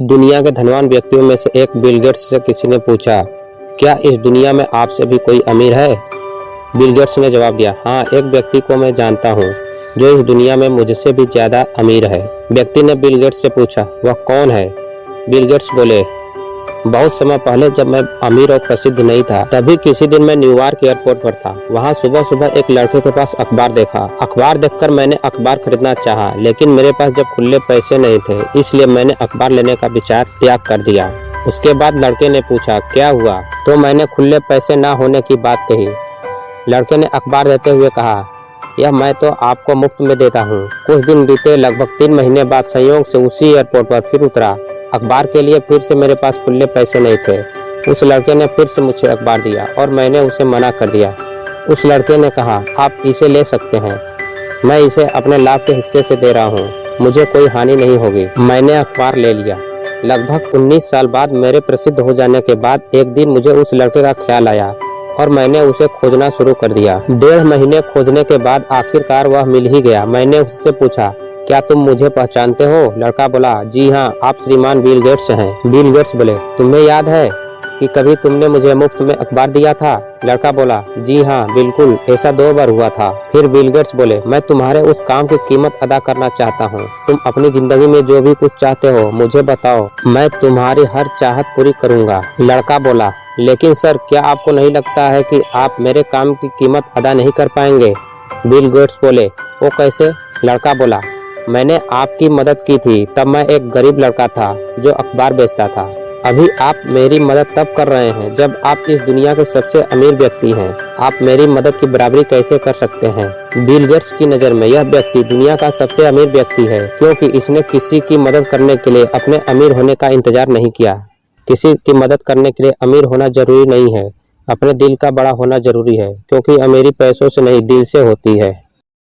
दुनिया के धनवान व्यक्तियों में से एक बिल गेट्स से किसी ने पूछा, क्या इस दुनिया में आपसे भी कोई अमीर है? बिल गेट्स ने जवाब दिया, हाँ, एक व्यक्ति को मैं जानता हूँ जो इस दुनिया में मुझसे भी ज्यादा अमीर है। व्यक्ति ने बिल गेट्स से पूछा, वह कौन है? बिल गेट्स बोले, बहुत समय पहले जब मैं अमीर और प्रसिद्ध नहीं था, तभी किसी दिन मैं न्यूयॉर्क एयरपोर्ट पर था। वहाँ सुबह सुबह एक लड़के के पास अखबार देखा। अखबार देखकर मैंने अखबार खरीदना चाहा, लेकिन मेरे पास जब खुले पैसे नहीं थे, इसलिए मैंने अखबार लेने का विचार त्याग कर दिया। उसके बाद लड़के ने पूछा, क्या हुआ? तो मैंने खुले पैसे ना होने की बात कही। लड़के ने अखबार देते हुए कहा, यह मैं तो आपको मुफ्त में देता हूँ। कुछ दिन बीते, लगभग 3 महीने बाद संयोग से उसी एयरपोर्ट पर फिर उतरा। अखबार के लिए फिर से मेरे पास खुले पैसे नहीं थे। उस लड़के ने फिर से मुझे अखबार दिया और मैंने उसे मना कर दिया। उस लड़के ने कहा, आप इसे ले सकते हैं, मैं इसे अपने लाभ के हिस्से से दे रहा हूँ, मुझे कोई हानि नहीं होगी। मैंने अखबार ले लिया। लगभग 19 साल बाद मेरे प्रसिद्ध हो जाने के बाद एक दिन मुझे उस लड़के का ख्याल आया और मैंने उसे खोजना शुरू कर दिया। 1.5 महीने खोजने के बाद आखिरकार वह मिल ही गया। मैंने उससे पूछा, क्या तुम मुझे पहचानते हो? लड़का बोला, जी हाँ, आप श्रीमान बिल गेट्स हैं। बिल गेट्स बोले, तुम्हें याद है कि कभी तुमने मुझे मुफ्त में अखबार दिया था? लड़का बोला, जी हाँ, बिल्कुल, ऐसा 2 बार हुआ था। फिर बिल गेट्स बोले, मैं तुम्हारे उस काम की कीमत अदा करना चाहता हूँ। तुम अपनी जिंदगी में जो भी कुछ चाहते हो मुझे बताओ, मैं तुम्हारी हर चाहत पूरी करूँगा। लड़का बोला, लेकिन सर, क्या आपको नहीं लगता है कि आप मेरे काम की कीमत अदा नहीं कर पाएंगे? बिल गेट्स बोले, वो कैसे? लड़का बोला, मैंने आपकी मदद की थी, तब मैं एक गरीब लड़का था जो अखबार बेचता था। अभी आप मेरी मदद तब कर रहे हैं जब आप इस दुनिया के सबसे अमीर व्यक्ति हैं। आप मेरी मदद की बराबरी कैसे कर सकते हैं? बिल गेट्स की नज़र में यह व्यक्ति दुनिया का सबसे अमीर व्यक्ति है, क्योंकि इसने किसी की मदद करने के लिए अपने अमीर होने का इंतजार नहीं किया। किसी की मदद करने के लिए अमीर होना जरूरी नहीं है, अपने दिल का बड़ा होना जरूरी है, क्योंकि अमीरी पैसों से नहीं, दिल से होती है।